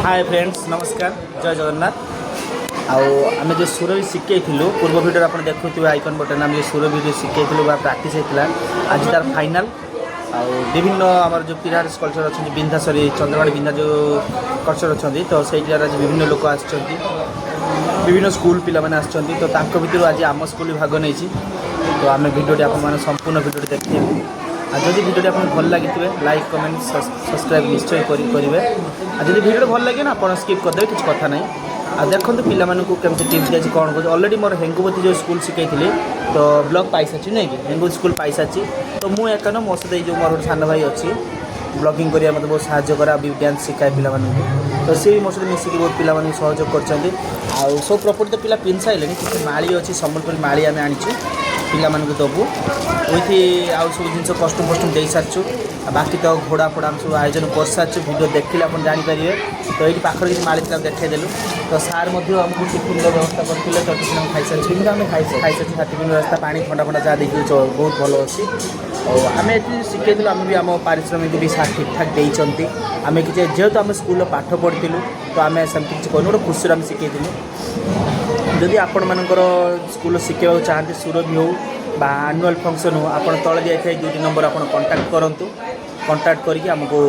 Hi friends नमस्कार जय जगन्नाथ आम जो सुर भी शिखल पूर्व भिडियो आप देखुए आइकन बटन आम जो सुर भिडियो शिखल प्राक्ट होता आज तार फाइनाल विभिन्न आम जो पिराट्स कल्चर अच्छा बिंधा सरी चंद्रवाड़ी बिंधा जो कल्चर अच्छा तो सही आज विभिन्न लोक आस विभिन्न स्कूल पिला मैंने आसर भितर आज आम स्कूल भाग नहीं तो आम भिडियो आप संपूर्ण भिडियो देखिए जदि भिडियो आपको भल लगी लाइक कमेंट सब्सक्राइब निश्चय करेंगे जब भिडियो भल लगे ना आप स्किप करदे किसी कथा ना आ देखो पिलाମାନଙ୍କୁ केमती टिप्स दिया कौन कह अलरेडी मोर हेंगुवती जो स्कूल शिखाई तो ब्लॉग पाई सारी नहीं कि हेंगुवती स्कूल पाई सारी तो मुझे एक मो सहित जो मोर सान भाई अच्छी ब्लॉगिंग करिया मतलब बहुत साहाଯ୍य करा अभी डांस शिखाए पिलाମାନଙ୍କୁ तो सी मो सहित मिसिक बहुत पिलाମାନଙ୍କୁ सहयोग कर सब प्रॉपर्टी तो पिला पिन सारे कि माली अच्छी सम्बलपुरी माली आम आनीचु पिलाମାନଙ୍କୁ दबु उठी आउ सब जिन कस्ट्यूम फस्ट्यूम दे सारी बाकी तो घोड़ा फोड़ा सब आयोजन कर सारी भिडियो देखिले आप जानीपारे तो ये पाखर किसी माली देखदेलु तो सार आमको टिफिन व्यवस्था करते तो टिफिन आम खाई सारी आम खाई सारी टिफिन व्यवस्था पानी ठंडा फंडा जहाँ देखिए बहुत भल अच्छी और आम ये शिखेलु आम भी आम पारिश्रमिक भी सार ठीक ठाक देते आम कि जेहेतु आम स्कूल पाठ पढ़ी तो आम सेमती किसी कहूँ गोटे खुशी आम शिखेलु जदि आपण मानकर स्कूल शिखा चाहते सुर भी हो आनुआल फंक्शन हो आप तले दिखाई 2 नंबर आप कंटाक्ट करूँ कंटाक्ट करके आमको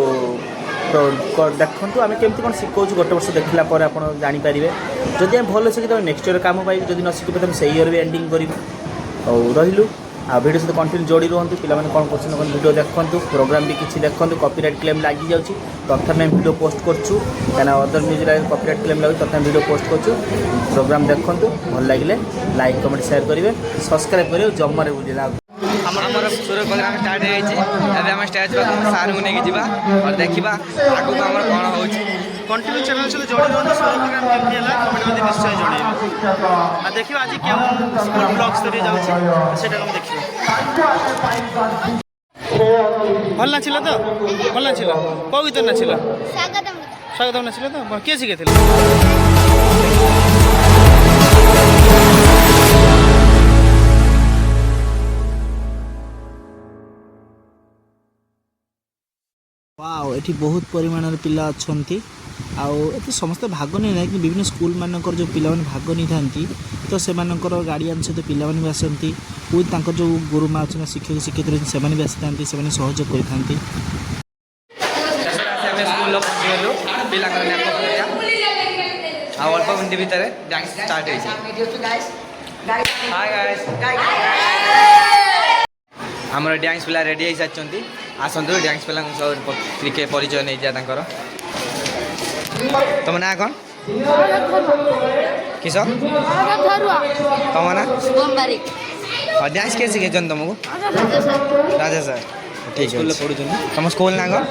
देखूँ आम केमती कौन शिखाऊ गोटे वर्ष देखला आप जानीपारे जदि आम भल शिखी नेक्स्ट ईयर कम पाइबे जब न शिखे तो से ईयर भी एंडिंग करूँ और रही आ भिडियो सहित कंटिन्यू जोड़ी रुहतु पिला कौन कर भिडियो देखूँ प्रोग्राम भी किसी देखूँ कॉपीराइट क्लेम लगी जाऊँगी प्रथम भिडियो पोस्ट करूँ क्या अदर म्यूजिक कॉपीराइट क्लेम लगे प्रथम भिडियो पोस्ट करूँ प्रोग्राम देखूँ भल लगे लाइक कमेंट शेयर करेंगे सब्सक्राइब करेंगे जमारे बुझेगा आमर सुर प्रोग्राम स्टार्ट होम स्टेज पर सार को लेकिन जावा और देखा आगू आम कौन हो कंटिन्यू चैनल सहित जोड़ी रुहतु सुर प्रोग्राम केमती है कमेंट निश्चय जन देखिए आज क्यों स्कूल ब्लॉग स्तरीय जाऊँगी देखिए भल नाचिल तो भल नाचिल कौ गीत नाचिल स्वागतम नाचिल तो किए शिखे वाओ एठी बहुत परिमाण पिला अच्छी आउ समस्त भाग नहीं ना कि विभिन्न स्कूल मानकर जो पिला भाग नहीं था तो से गार्डियन सहित पिला भी आसती विथ जो गुरुमा अच्छा शिक्षक शिक्षक से भी आसी से सहयोग करते अल्प मिनट भितर डांस स्टार्ट आमर डांस पिला रेडी हो सारी आसतु डांस पिला टिके परिचय नहीं जाकर तुम ना कौन किस तुम ना डांस के शिखे तुमको राजा सर ठीक है पढ़ुन तुम स्कूल ना कौन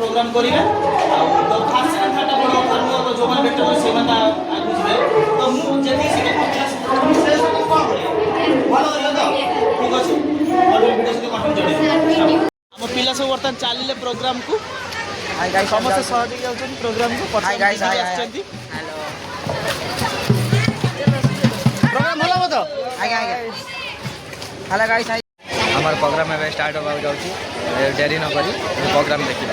प्रोग्राम करेंगे तो फास्ट सेकेंड थर्ड बड़ जो मैंने बेटर से आगे जी तो मुझे आम पिला सब बर्तमान चलिए प्रोग्राम को समस्त सहयोगी जाऊँ प्रोग्राम को प्रोग्राम भल तो हेलो गाइस हमार प्रोग्राम में स्टार्ट होगा जाऊँ डेरी न करी प्रोग्राम देखिए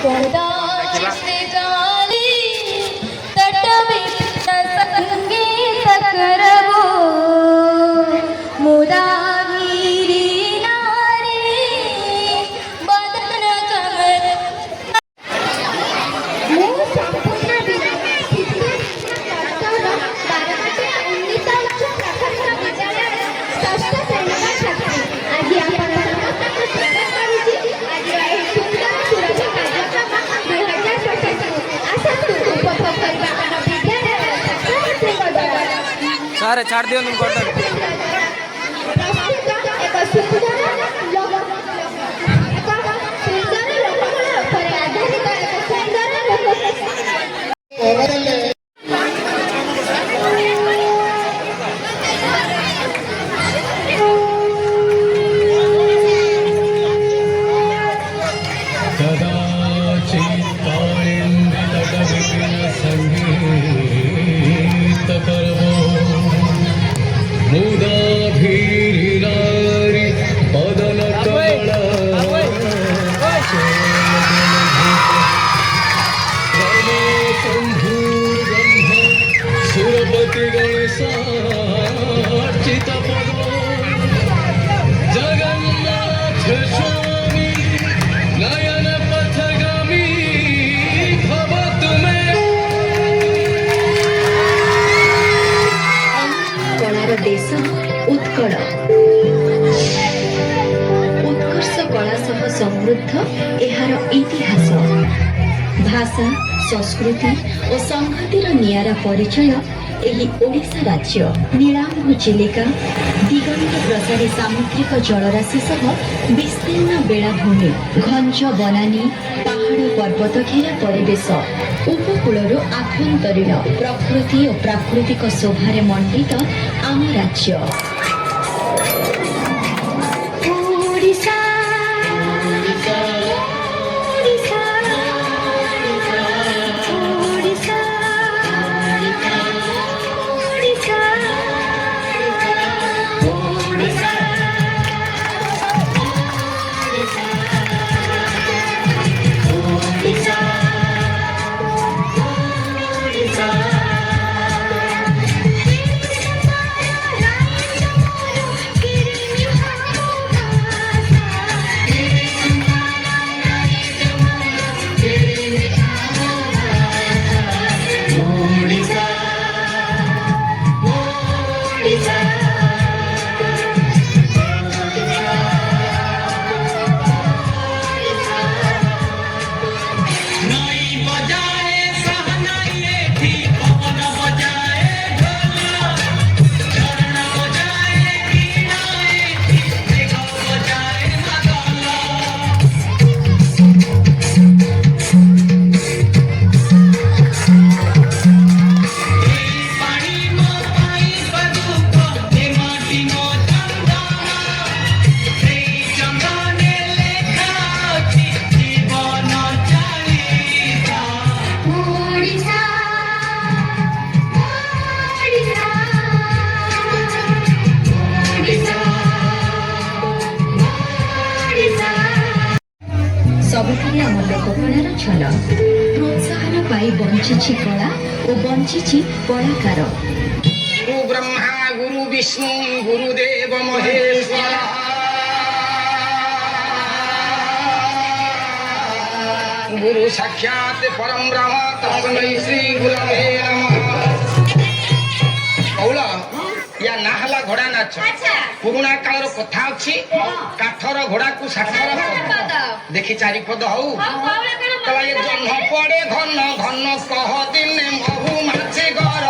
सर छाड़ दियो तुम उत्कल उत्कर्ष कला सह समृद्ध एहार इतिहास भाषा संस्कृति और संहतिर नियारा परिचय एही ओडिशा राज्य नीलांबु चिलिका दिगंत प्रसारी सामुद्रिक जलराशि सह विस्तीर्ण बेलाभूमि घंच बनानी पहाड़ पर्वत घेरा परिवेश उपकूलर आभ्यंतरीण प्रकृति और प्राकृतिक शोभारे मंडित आम राज्य ओडिशा सबुठे आम लोककलार छल प्रोत्साहन पाई बंचिछि कला और बंचिछि कलाकार गुरु ब्रह्मा गुरु विष्णु गुरुदेव महेश्वर गुरु साक्षात परम ब्रह्म तस्मै श्री गुरवे नमः। कौल या ना हला घोड़ा नाच पुरुणा कालर कथा अछि काठर घोड़ा को साठर देखि चारि पद हौ कला ये जन्म पड़े घन घन कह दिने महु माछे घर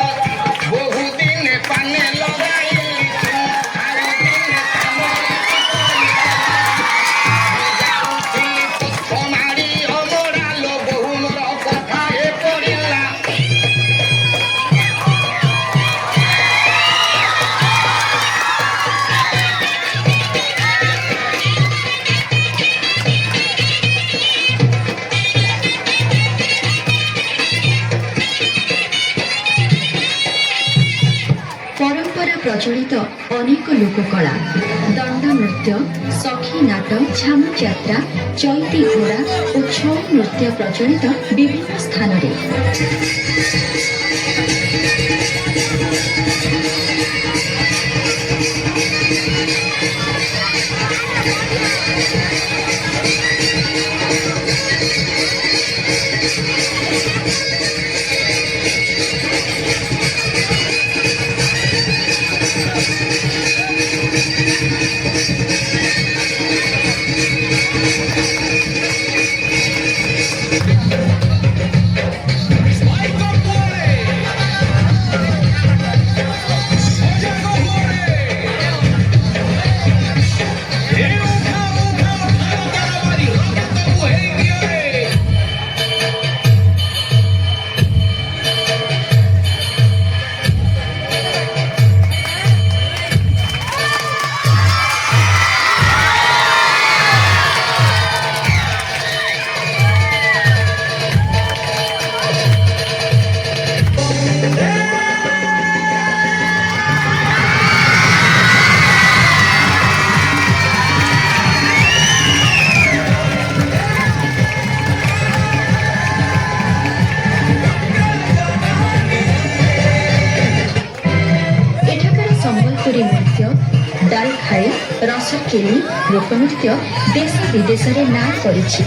बहु दिने पाने लगाई प्रचलित अनेक लोककला दंड नृत्य सखी नाट छामु यात्रा चैती घोड़ा और छौ नृत्य प्रचलित विभिन्न स्थान रे। डालखाई रसकेली लोकनृत्य देश विदेश में ना करिछि।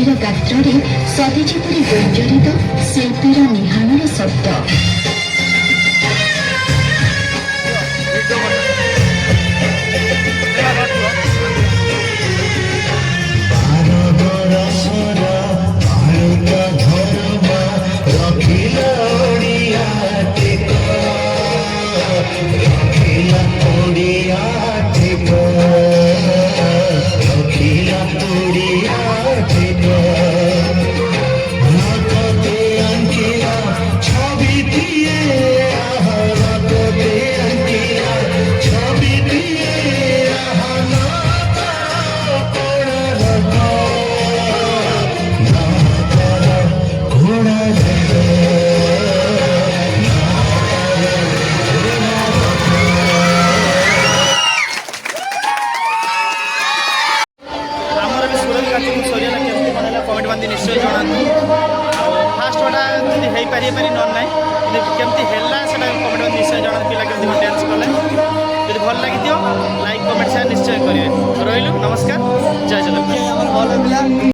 ଗମ୍ଭୀର ଗାତ୍ରରେ ସତେ ଯେପରି ଗୁଞ୍ଜରିତ ଶିଳ୍ପୀର ନିହାଣର ଶବ୍ଦ। ଆମର ବି ସୁରଭି କାର୍ଯ୍ୟକ୍ରମ ସରିଗଲା କେମିତି କ'ଣ ହେଲା କମେଣ୍ଟ ବାନ୍ଧି ନିଶ୍ଚୟ ଜଣାନ୍ତୁ। ଆଉ ଫାଷ୍ଟ ଗୋଟା ଯଦି ହେଇପାରିପାରି ନହେଲେ ନାହିଁ କିନ୍ତୁ କେମିତି ହେଲା ସେଟା କମେଣ୍ଟ ବାନ୍ଧି ନିଶ୍ଚୟ ଜଣାନ୍ତୁ। ପିଲା କେମିତି କ'ଣ ଡ୍ୟାନ୍ସ କଲେ ଯଦି ଭଲ ଲାଗିଥିବ ଲାଇକ୍ କମେଣ୍ଟ ସେୟାର ନିଶ୍ଚୟ କରିବେ। ରହିଲୁ ନମସ୍କାର, ଜୟ ଜଗନ୍ନାଥ।